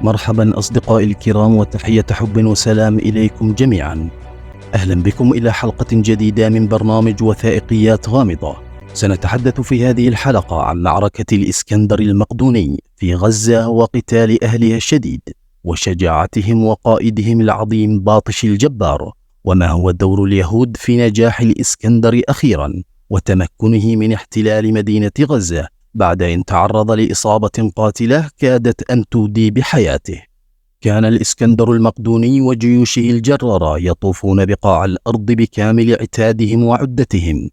مرحبا أصدقائي الكرام، وتحية حب وسلام إليكم جميعا. أهلا بكم إلى حلقة جديدة من برنامج وثائقيات غامضة. سنتحدث في هذه الحلقة عن معركة الإسكندر المقدوني في غزة وقتال أهلها الشديد وشجاعتهم وقائدهم العظيم باطش الجبار، وما هو دور اليهود في نجاح الإسكندر أخيرا وتمكنه من احتلال مدينة غزة بعد أن تعرض لإصابة قاتلة كادت أن تودي بحياته. كان الإسكندر المقدوني وجيوشه الجرارة يطوفون بقاع الأرض بكامل عتادهم وعدتهم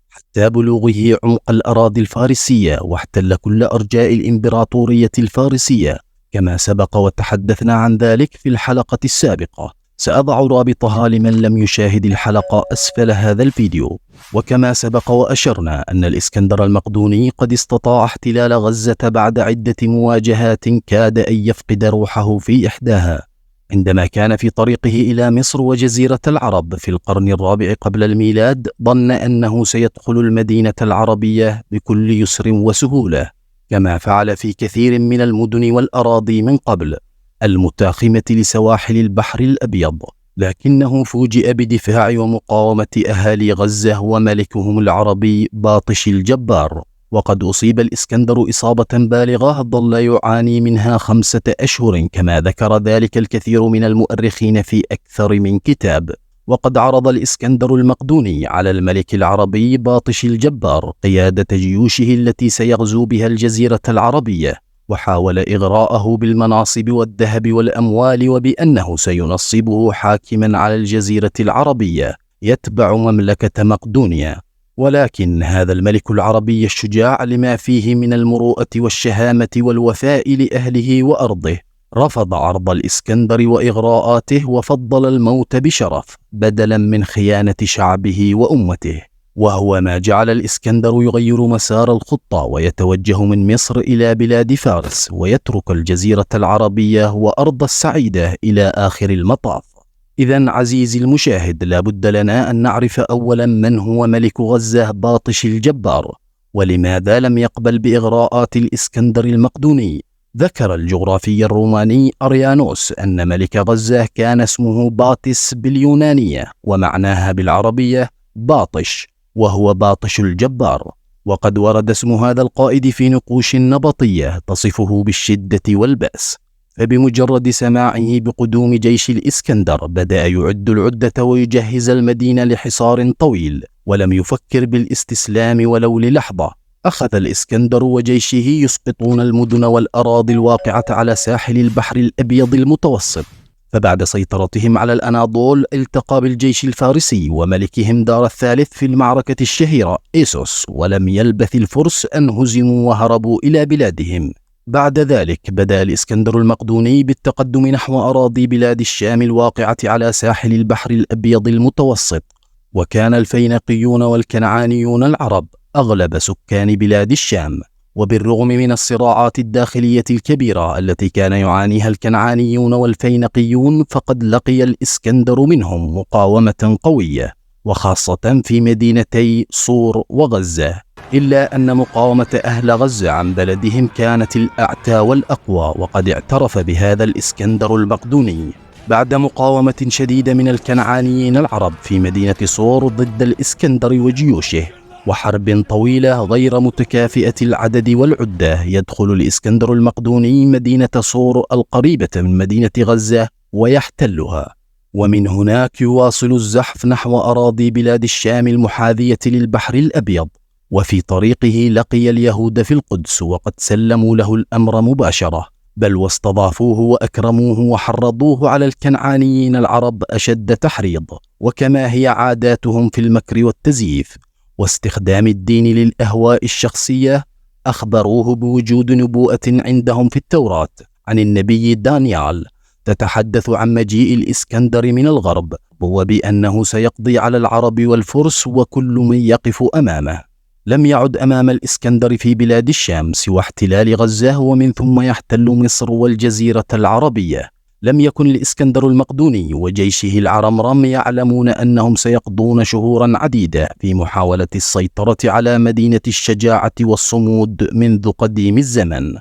حتى بلوغه عمق الأراضي الفارسية، واحتل كل أرجاء الإمبراطورية الفارسية كما سبق وتحدثنا عن ذلك في الحلقة السابقة. سأضع رابطها لمن لم يشاهد الحلقة أسفل هذا الفيديو. وكما سبق وأشرنا أن الإسكندر المقدوني قد استطاع احتلال غزة بعد عدة مواجهات كاد أن يفقد روحه في إحداها عندما كان في طريقه إلى مصر وجزيرة العرب في القرن الرابع قبل الميلاد. ظن أنه سيدخل المدينة العربية بكل يسر وسهولة، كما فعل في كثير من المدن والأراضي من قبل المتاخمة لسواحل البحر الأبيض، لكنه فوجئ بدفاع ومقاومة أهالي غزة وملكهم العربي باطش الجبار. وقد أصيب الإسكندر إصابة بالغة ظل يعاني منها 5 أشهر، كما ذكر ذلك الكثير من المؤرخين في أكثر من كتاب. وقد عرض الإسكندر المقدوني على الملك العربي باطش الجبار قيادة جيوشه التي سيغزو بها الجزيرة العربية، وحاول إغراءه بالمناصب والذهب والأموال، وبأنه سينصبه حاكما على الجزيرة العربية يتبع مملكة مقدونيا. ولكن هذا الملك العربي الشجاع لما فيه من المروءة والشهامة والوفاء لأهله وأرضه رفض عرض الإسكندر وإغراءاته، وفضل الموت بشرف بدلا من خيانة شعبه وأمته، وهو ما جعل الإسكندر يغير مسار الخطة ويتوجه من مصر إلى بلاد فارس ويترك الجزيرة العربية وأرض السعيدة إلى آخر المطاف. إذن عزيزي المشاهد، لا بد لنا أن نعرف أولا من هو ملك غزة باطش الجبار، ولماذا لم يقبل بإغراءات الإسكندر المقدوني. ذكر الجغرافي الروماني أريانوس أن ملك غزة كان اسمه باتس باليونانية، ومعناها بالعربية باطش، وهو باطش الجبار. وقد ورد اسم هذا القائد في نقوش نبطية تصفه بالشدة والبأس. فبمجرد سماعه بقدوم جيش الإسكندر بدأ يعد العدة ويجهز المدينة لحصار طويل، ولم يفكر بالاستسلام ولو للحظة. أخذ الإسكندر وجيشه يسقطون المدن والأراضي الواقعة على ساحل البحر الأبيض المتوسط. فبعد سيطرتهم على الأناضول التقى بالجيش الفارسي وملكهم دار الثالث في المعركة الشهيرة إيسوس، ولم يلبث الفرس أن هزموا وهربوا إلى بلادهم. بعد ذلك بدأ الإسكندر المقدوني بالتقدم نحو أراضي بلاد الشام الواقعة على ساحل البحر الأبيض المتوسط. وكان الفينيقيون والكنعانيون العرب أغلب سكان بلاد الشام، وبالرغم من الصراعات الداخلية الكبيرة التي كان يعانيها الكنعانيون والفينيقيون، فقد لقي الإسكندر منهم مقاومة قوية، وخاصة في مدينتي صور وغزة. إلا أن مقاومة أهل غزة عن بلدهم كانت الأعتى والأقوى، وقد اعترف بهذا الإسكندر المقدوني بعد مقاومة شديدة من الكنعانيين العرب في مدينة صور ضد الإسكندر وجيوشه، وحرب طويلة غير متكافئة العدد والعدة. يدخل الإسكندر المقدوني مدينة صور القريبة من مدينة غزة ويحتلها، ومن هناك يواصل الزحف نحو أراضي بلاد الشام المحاذية للبحر الأبيض. وفي طريقه لقي اليهود في القدس، وقد سلموا له الأمر مباشرة، بل واستضافوه وأكرموه وحرضوه على الكنعانيين العرب أشد تحريض، وكما هي عاداتهم في المكر والتزييف واستخدام الدين للأهواء الشخصية. أخبروه بوجود نبوءة عندهم في التوراة عن النبي دانيال تتحدث عن مجيء الإسكندر من الغرب، وبأنه سيقضي على العرب والفرس وكل من يقف أمامه. لم يعد أمام الإسكندر في بلاد الشام سوى احتلال غزة، ومن ثم يحتل مصر والجزيرة العربية. لم يكن الإسكندر المقدوني وجيشه العرمرم يعلمون أنهم سيقضون شهورا عديدة في محاولة السيطرة على مدينة الشجاعة والصمود منذ قديم الزمن.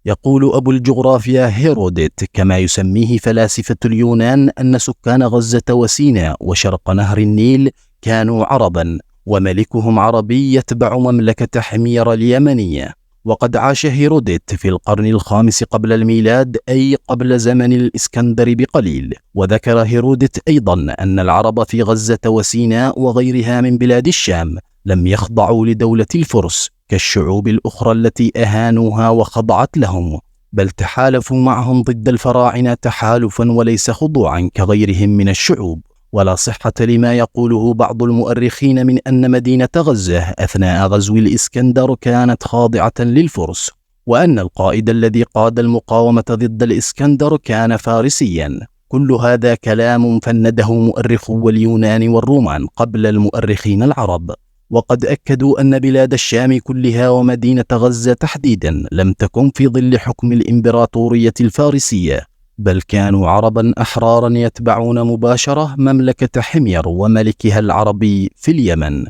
يقول أبو الجغرافيا هيروديت كما يسميه فلاسفة اليونان أن سكان غزة وسيناء وشرق نهر النيل كانوا عربا، وملكهم عربي يتبع مملكة حمير اليمنية. وقد عاش هيروديت في القرن الخامس قبل الميلاد، أي قبل زمن الإسكندر بقليل. وذكر هيروديت أيضا أن العرب في غزة وسيناء وغيرها من بلاد الشام لم يخضعوا لدولة الفرس كالشعوب الأخرى التي أهانوها وخضعت لهم، بل تحالفوا معهم ضد الفراعنة تحالفا وليس خضوعا كغيرهم من الشعوب. ولا صحة لما يقوله بعض المؤرخين من أن مدينة غزة أثناء غزو الإسكندر كانت خاضعة للفرس، وأن القائد الذي قاد المقاومة ضد الإسكندر كان فارسيا. كل هذا كلام فنده مؤرخو اليونان والرومان قبل المؤرخين العرب، وقد أكدوا أن بلاد الشام كلها ومدينة غزة تحديدا لم تكن في ظل حكم الإمبراطورية الفارسية، بل كانوا عربا أحرارا يتبعون مباشرة مملكة حمير وملكها العربي في اليمن.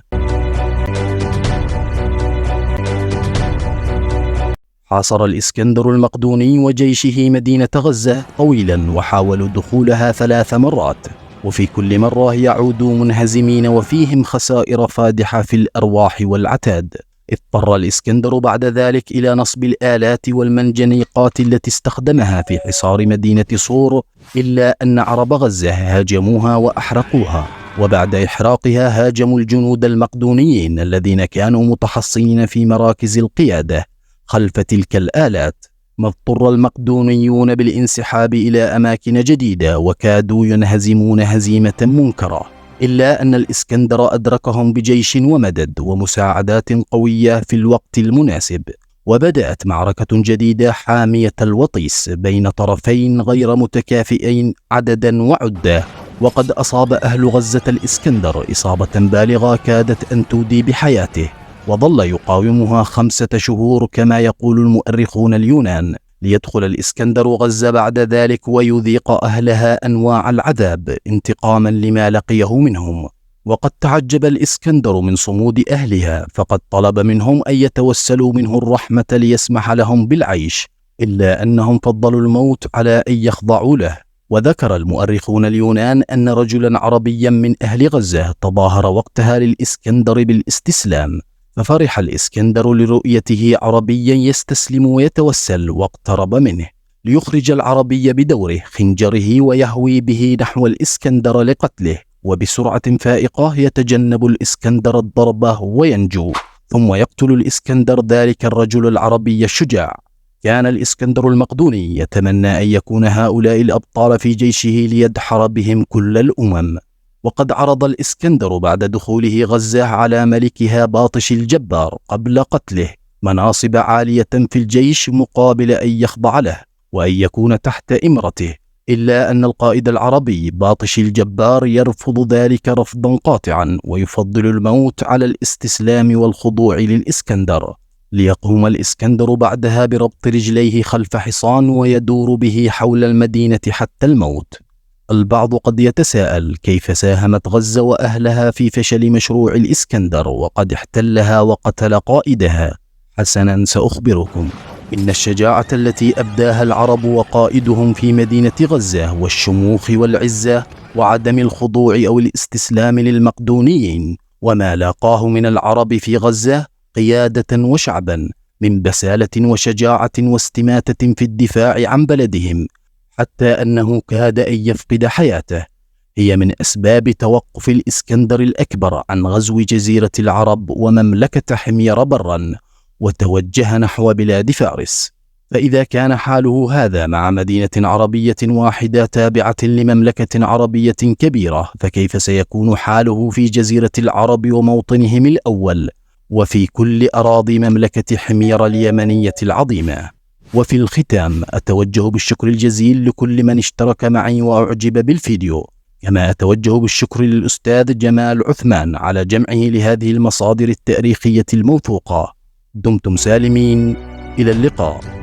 حاصر الإسكندر المقدوني وجيشه مدينة غزة طويلا، وحاولوا دخولها 3 مرات، وفي كل مرة يعودوا منهزمين وفيهم خسائر فادحة في الأرواح والعتاد. اضطر الإسكندر بعد ذلك إلى نصب الآلات والمنجنيقات التي استخدمها في حصار مدينة صور، إلا أن عرب غزة هاجموها وأحرقوها، وبعد إحراقها هاجموا الجنود المقدونيين الذين كانوا متحصنين في مراكز القيادة خلف تلك الآلات. ما اضطر المقدونيون بالانسحاب إلى أماكن جديدة وكادوا ينهزمون هزيمة منكرة، إلا أن الإسكندر أدركهم بجيش ومدد ومساعدات قوية في الوقت المناسب، وبدأت معركة جديدة حامية الوطيس بين طرفين غير متكافئين عددا وعدة. وقد أصاب أهل غزة الإسكندر إصابة بالغة كادت أن تودي بحياته، وظل يقاومها 5 شهور كما يقول المؤرخون اليونان، ليدخل الإسكندر غزة بعد ذلك ويذيق أهلها أنواع العذاب انتقاما لما لقيه منهم. وقد تعجب الإسكندر من صمود أهلها، فقد طلب منهم أن يتوسلوا منه الرحمة ليسمح لهم بالعيش، إلا أنهم فضلوا الموت على أن يخضعوا له. وذكر المؤرخون اليونان أن رجلا عربيا من أهل غزة تظاهر وقتها للإسكندر بالاستسلام، ففرح الإسكندر لرؤيته عربيا يستسلم ويتوسل، واقترب منه ليخرج العربي بدوره خنجره ويهوي به نحو الإسكندر لقتله، وبسرعة فائقة يتجنب الإسكندر الضربة وينجو، ثم يقتل الإسكندر ذلك الرجل العربي الشجاع. كان الإسكندر المقدوني يتمنى أن يكون هؤلاء الأبطال في جيشه ليدحر بهم كل الأمم. وقد عرض الإسكندر بعد دخوله غزة على ملكها باطش الجبار قبل قتله مناصب عالية في الجيش مقابل أن يخضع له وأن يكون تحت إمرته، إلا أن القائد العربي باطش الجبار يرفض ذلك رفضا قاطعا، ويفضل الموت على الاستسلام والخضوع للإسكندر. ليقوم الإسكندر بعدها بربط رجليه خلف حصان ويدور به حول المدينة حتى الموت. البعض قد يتساءل كيف ساهمت غزة وأهلها في فشل مشروع الإسكندر وقد احتلها وقتل قائدها. حسنا، سأخبركم. إن الشجاعة التي أبداها العرب وقائدهم في مدينة غزة والشموخ والعزة وعدم الخضوع أو الاستسلام للمقدونيين، وما لاقاه من العرب في غزة قيادة وشعبا من بسالة وشجاعة واستماتة في الدفاع عن بلدهم، حتى أنه كاد أن يفقد حياته، هي من أسباب توقف الإسكندر الأكبر عن غزو جزيرة العرب ومملكة حمير برا، وتوجه نحو بلاد فارس. فإذا كان حاله هذا مع مدينة عربية واحدة تابعة لمملكة عربية كبيرة، فكيف سيكون حاله في جزيرة العرب وموطنهم الأول، وفي كل أراضي مملكة حمير اليمنية العظيمة؟ وفي الختام أتوجه بالشكر الجزيل لكل من اشترك معي وأعجب بالفيديو، كما أتوجه بالشكر للأستاذ جمال عثمان على جمعه لهذه المصادر التاريخية الموثوقة. دمتم سالمين، إلى اللقاء.